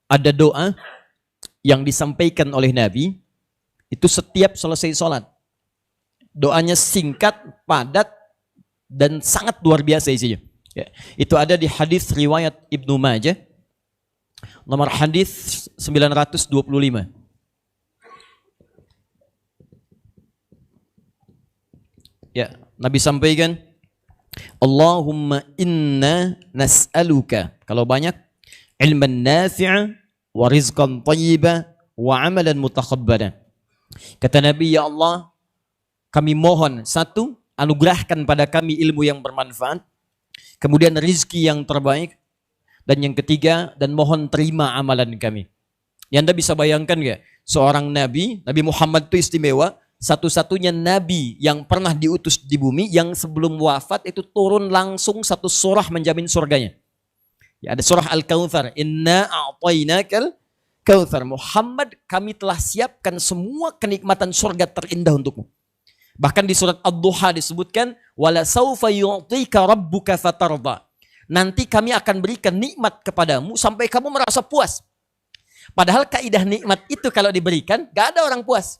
ada doa yang disampaikan oleh Nabi itu setiap selesai sholat. Doanya singkat, padat, dan sangat luar biasa isinya. Ya. Itu ada di hadis riwayat Ibnu Majah, nomor hadis 925. Ya, Nabi sampaikan, Allahumma inna nas'aluka, kalau banyak, ilman nafi'a wa rizqan tayyiba wa amalan mutakhabbara. Kata Nabi, ya Allah, kami mohon, satu, anugerahkan pada kami ilmu yang bermanfaat, kemudian rizki yang terbaik, dan yang ketiga, dan mohon terima amalan kami. Yang Anda bisa bayangkan gak? Seorang Nabi, Nabi Muhammad itu istimewa, satu-satunya Nabi yang pernah diutus di bumi, yang sebelum wafat itu turun langsung satu surah menjamin surganya. Ya, ada surah Al-Kautsar, Inna a'tainakal Kautsar. Muhammad, kami telah siapkan semua kenikmatan surga terindah untukmu. Bahkan di surat Ad-Duha disebutkan, wala saufa yu'tika rabbuka fatarda. Nanti kami akan berikan nikmat kepadamu sampai kamu merasa puas. Padahal kaidah nikmat itu kalau diberikan, gak ada orang puas.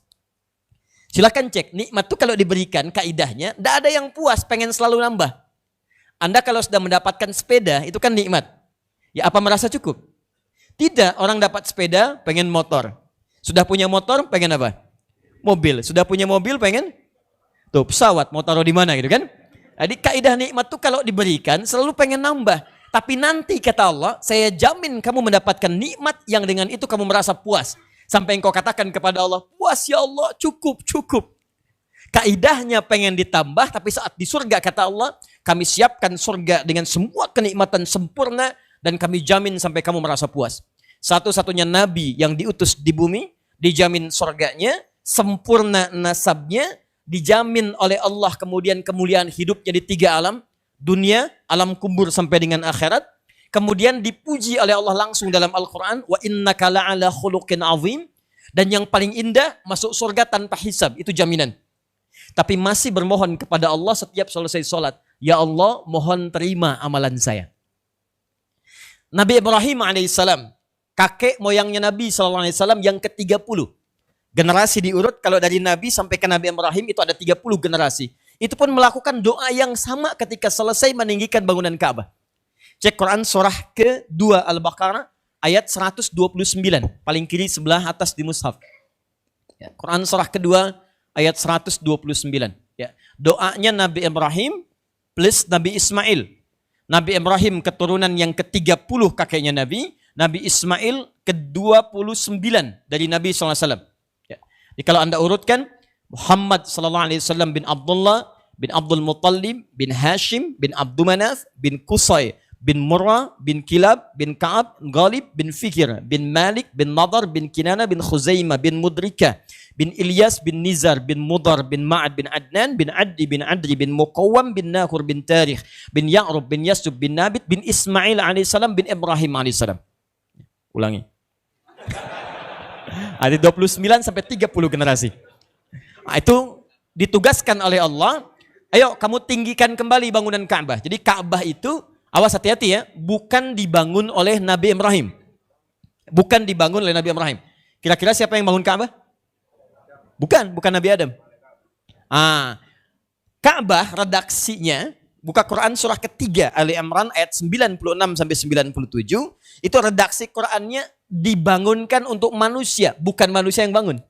Silakan cek, nikmat itu kalau diberikan kaidahnya, gak ada yang puas, pengen selalu nambah. Anda kalau sudah mendapatkan sepeda, itu kan nikmat. Ya apa merasa cukup? Tidak, orang dapat sepeda, pengen motor. Sudah punya motor, pengen apa? Mobil. Sudah punya mobil, pengen? Tuh, pesawat, mau taruh di mana gitu kan? Jadi kaidah nikmat tuh kalau diberikan, selalu pengen nambah. Tapi nanti kata Allah, saya jamin kamu mendapatkan nikmat yang dengan itu kamu merasa puas. Sampai engkau katakan kepada Allah, puas ya Allah, cukup, cukup. Kaidahnya pengen ditambah, tapi saat di surga kata Allah, kami siapkan surga dengan semua kenikmatan sempurna, dan kami jamin sampai kamu merasa puas. Satu-satunya Nabi yang diutus di bumi, dijamin surganya, sempurna nasabnya, dijamin oleh Allah kemudian kemuliaan hidupnya di 3 alam, dunia, alam kubur sampai dengan akhirat. Kemudian dipuji oleh Allah langsung dalam Al-Quran, wa innaka la'ala khuluqin azim, dan yang paling indah masuk surga tanpa hisab, itu jaminan. Tapi masih bermohon kepada Allah setiap selesai sholat, ya Allah mohon terima amalan saya. Nabi Ibrahim alaihissalam, kakek moyangnya Nabi SAW yang ke-30. Generasi diurut, kalau dari Nabi sampai ke Nabi Ibrahim itu ada 30 generasi. Itu pun melakukan doa yang sama ketika selesai meninggikan bangunan Ka'bah. Cek Quran surah ke-2 Al-Baqarah ayat 129. Paling kiri sebelah atas di mushaf. Ya, Quran surah ke-2 ayat 129. Ya, doanya Nabi Ibrahim plus Nabi Ismail. Nabi Ibrahim keturunan yang ke-30 kakeknya Nabi. Nabi Ismail ke-29 dari Nabi SAW. Ya. Jadi kalau Anda urutkan, Muhammad SAW bin Abdullah, bin Abdul Muttalib, bin Hashim, bin Abdul Manaf, bin Qusay, bin Murrah, bin Kilab, bin Ka'ab, Ghalib, bin Fikir, bin Malik, bin Nadar, bin Kinana, bin Khuzaimah, bin Mudrika, bin Ilyas, bin Nizar, bin Mudar, bin Ma'ad, bin Adnan, bin Addi, bin Adri, bin Muqawwam, bin Nahur, bin Tarikh, bin Ya'rub, bin Yasub, bin Nabit, bin Ismail alaihissalam, bin Ibrahim alaihissalam. Ulangi. Ada 29 sampai 30 generasi. Nah, itu ditugaskan oleh Allah, ayo kamu tinggikan kembali bangunan Ka'bah. Jadi Ka'bah itu, awas hati-hati ya, bukan dibangun oleh Nabi Ibrahim. Bukan dibangun oleh Nabi Ibrahim. Kira-kira siapa yang bangun Ka'bah? Bukan Nabi Adam. Ka'bah redaksinya, buka Quran surah ketiga Ali Imran ayat 96 sampai 97, itu redaksi Qurannya dibangunkan untuk manusia, bukan manusia yang bangun.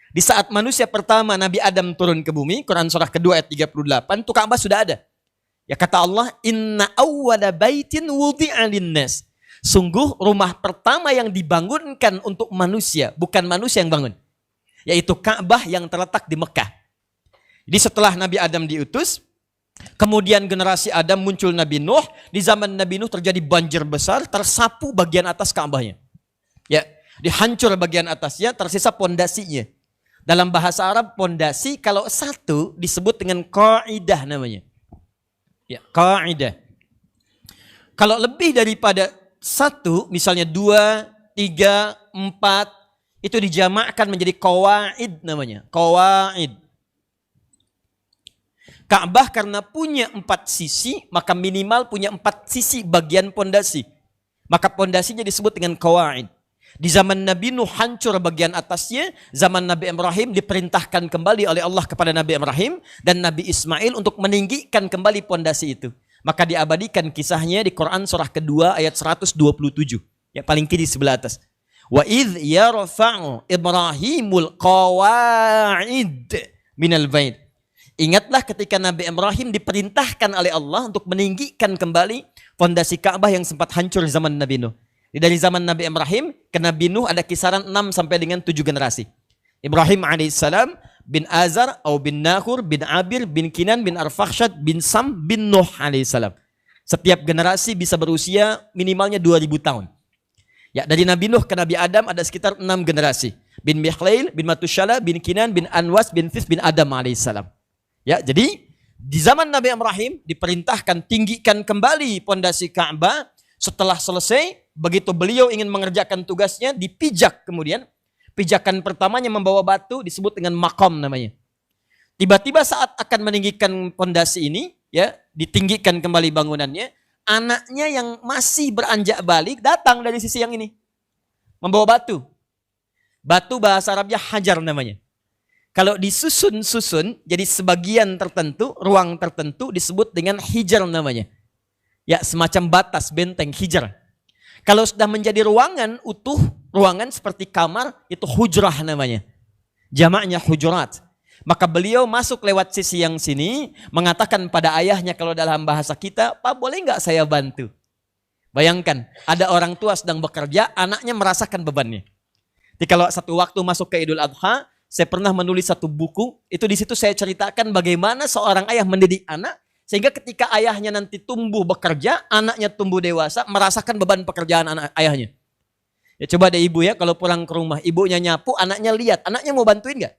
Di saat manusia pertama Nabi Adam turun ke bumi, Quran surah kedua ayat 38, itu Ka'bah sudah ada. Ya kata Allah, inna awwala baitin wudi'a linnas. Sungguh rumah pertama yang dibangunkan untuk manusia, bukan manusia yang bangun. Yaitu Ka'bah yang terletak di Mekah. Jadi setelah Nabi Adam diutus, kemudian generasi Adam muncul Nabi Nuh. Di zaman Nabi Nuh terjadi banjir besar, tersapu bagian atas Ka'bahnya. Ya, dihancur bagian atasnya, tersisa pondasinya. Dalam bahasa Arab, pondasi kalau satu disebut dengan qaidah namanya. Ya, kaidah. Kalau lebih daripada satu, misalnya 2, 3, 4, itu dijamakkan menjadi qawaid namanya. Qawaid. Ka'bah karena punya 4 sisi, maka minimal punya 4 sisi bagian pondasi. Maka pondasinya disebut dengan qawaid. Di zaman Nabi Nuh hancur bagian atasnya, zaman Nabi Ibrahim diperintahkan kembali oleh Allah kepada Nabi Ibrahim dan Nabi Ismail untuk meninggikan kembali pondasi itu. Maka diabadikan kisahnya di Quran surah kedua ayat 127. Ya, paling kiri sebelah atas. Wa idh yarfa'u Ibrahimul qawa'id minal bait. Ingatlah ketika Nabi Ibrahim diperintahkan oleh Allah untuk meninggikan kembali pondasi Ka'bah yang sempat hancur zaman Nabi Nuh. Dari zaman Nabi Ibrahim ke Nabi Nuh ada kisaran 6 sampai dengan 7 generasi. Ibrahim alaihissalam bin Azar atau bin Nahur bin Abir bin Kinan bin Arfakhshad bin Sam bin Nuh alaihissalam. Setiap generasi bisa berusia minimalnya 2000 tahun. Ya, dari Nabi Nuh ke Nabi Adam ada sekitar 6 generasi. Bin Mikhlail, bin Matushala, bin Kinan, bin Anwas, bin Fis, bin Adam alaihissalam. Ya, jadi di zaman Nabi Ibrahim diperintahkan tinggikan kembali pondasi Ka'bah. Setelah selesai, begitu beliau ingin mengerjakan tugasnya, dipijak kemudian. Pijakan pertamanya membawa batu disebut dengan maqam namanya. Tiba-tiba saat akan meninggikan pondasi ini, ya, ditinggikan kembali bangunannya, anaknya yang masih beranjak balik datang dari sisi yang ini. Membawa batu. Batu bahasa Arabnya hajar namanya. Kalau disusun-susun jadi sebagian tertentu, ruang tertentu disebut dengan hijar namanya. Ya, semacam batas benteng hijar. Kalau sudah menjadi ruangan utuh, ruangan seperti kamar, itu hujrah namanya. Jamaknya hujurat. Maka beliau masuk lewat sisi yang sini, mengatakan pada ayahnya kalau dalam bahasa kita, Pak boleh nggak saya bantu? Bayangkan, ada orang tua sedang bekerja, anaknya merasakan bebannya. Jadi kalau satu waktu masuk ke Idul Adha, saya pernah menulis satu buku, itu di situ saya ceritakan bagaimana seorang ayah mendidik anak, sehingga ketika ayahnya nanti tumbuh bekerja, anaknya tumbuh dewasa, merasakan beban pekerjaan anak ayahnya. Ya coba deh ibu ya, kalau pulang ke rumah, ibunya nyapu, anaknya lihat, anaknya mau bantuin nggak?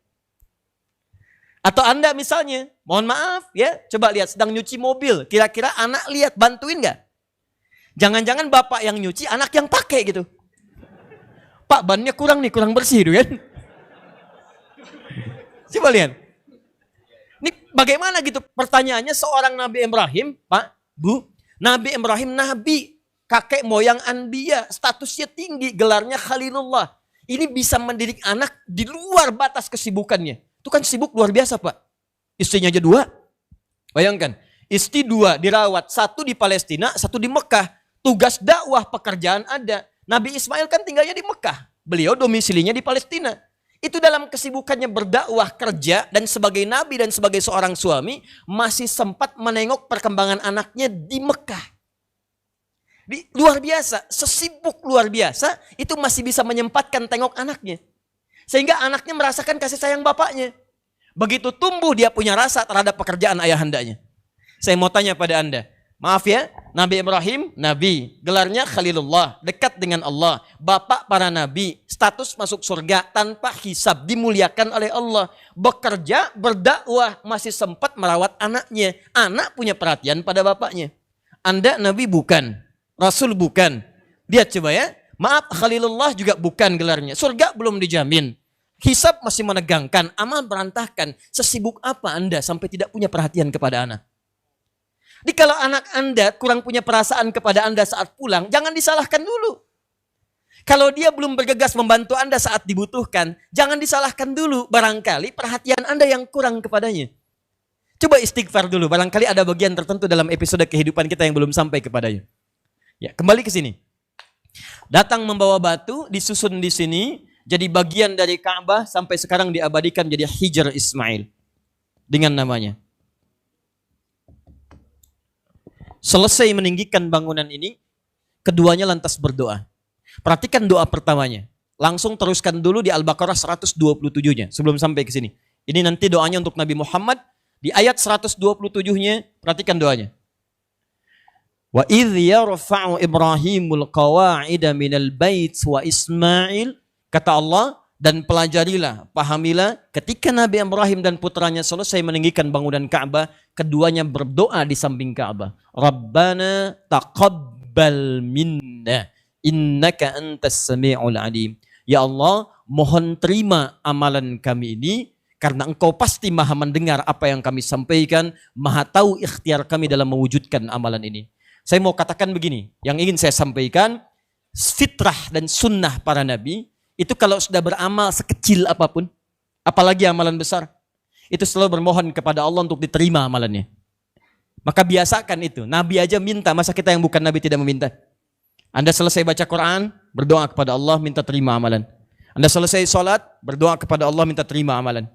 Atau Anda misalnya, mohon maaf ya, coba lihat sedang nyuci mobil, kira-kira anak lihat bantuin nggak? Jangan-jangan bapak yang nyuci, anak yang pakai gitu. Pak bannya kurang nih, kurang bersih gitu kan? Coba lihat. Ini bagaimana gitu pertanyaannya seorang Nabi Ibrahim, Pak, Bu, Nabi Ibrahim Nabi, kakek moyang Anbiya, statusnya tinggi, gelarnya Khalilullah. Ini bisa mendidik anak di luar batas kesibukannya. Itu kan sibuk luar biasa, Pak. Istrinya aja 2. Bayangkan, istri 2 dirawat, 1 di Palestina, 1 di Mekah. Tugas dakwah pekerjaan ada. Nabi Ismail kan tinggalnya di Mekah. Beliau domisilinya di Palestina. Itu dalam kesibukannya berdakwah kerja dan sebagai nabi dan sebagai seorang suami masih sempat menengok perkembangan anaknya di Mekah. Luar biasa, sesibuk luar biasa itu masih bisa menyempatkan tengok anaknya. Sehingga anaknya merasakan kasih sayang bapaknya. Begitu tumbuh dia punya rasa terhadap pekerjaan ayahandanya. Saya mau tanya pada Anda. Maaf ya, Nabi Ibrahim, Nabi. Gelarnya Khalilullah, dekat dengan Allah. Bapak para Nabi, status masuk surga tanpa hisab, dimuliakan oleh Allah. Bekerja, berdakwah, masih sempat merawat anaknya. Anak punya perhatian pada bapaknya. Anda Nabi bukan, Rasul bukan. Lihat coba ya, maaf Khalilullah juga bukan gelarnya. Surga belum dijamin. Hisab masih menegangkan, amal berantakan. Sesibuk apa Anda sampai tidak punya perhatian kepada anak? Jadi kalau anak Anda kurang punya perasaan kepada Anda saat pulang, jangan disalahkan dulu. Kalau dia belum bergegas membantu Anda saat dibutuhkan, jangan disalahkan dulu. Barangkali perhatian Anda yang kurang kepadanya. Coba istighfar dulu, barangkali ada bagian tertentu dalam episode kehidupan kita yang belum sampai kepadanya. Ya, kembali ke sini. Datang membawa batu, disusun di sini, jadi bagian dari Ka'bah sampai sekarang diabadikan jadi Hijr Ismail. Dengan namanya. Selesai meninggikan bangunan ini, keduanya lantas berdoa. Perhatikan doa pertamanya. Langsung teruskan dulu di Al-Baqarah 127-nya sebelum sampai ke sini. Ini nanti doanya untuk Nabi Muhammad di ayat 127-nya, perhatikan doanya. Wa idh yarfa'u Ibrahimul qawa'ida minal bait wa Ismail, kata Allah, dan pelajarilah, pahamilah ketika Nabi Ibrahim dan putranya selesai meninggikan bangunan Ka'bah, keduanya berdoa di samping Ka'bah. Rabbana taqabbal minna innaka antas sami'ul alim. Ya Allah, mohon terima amalan kami ini karena Engkau pasti Maha mendengar apa yang kami sampaikan, Maha tahu ikhtiar kami dalam mewujudkan amalan ini. Saya mau katakan begini, yang ingin saya sampaikan, fitrah dan sunnah para nabi, itu kalau sudah beramal sekecil apapun, apalagi amalan besar, itu selalu bermohon kepada Allah untuk diterima amalannya. Maka biasakan itu. Nabi aja minta, masa kita yang bukan nabi tidak meminta? Anda selesai baca Quran, berdoa kepada Allah, minta terima amalan. Anda selesai sholat, berdoa kepada Allah, minta terima amalan.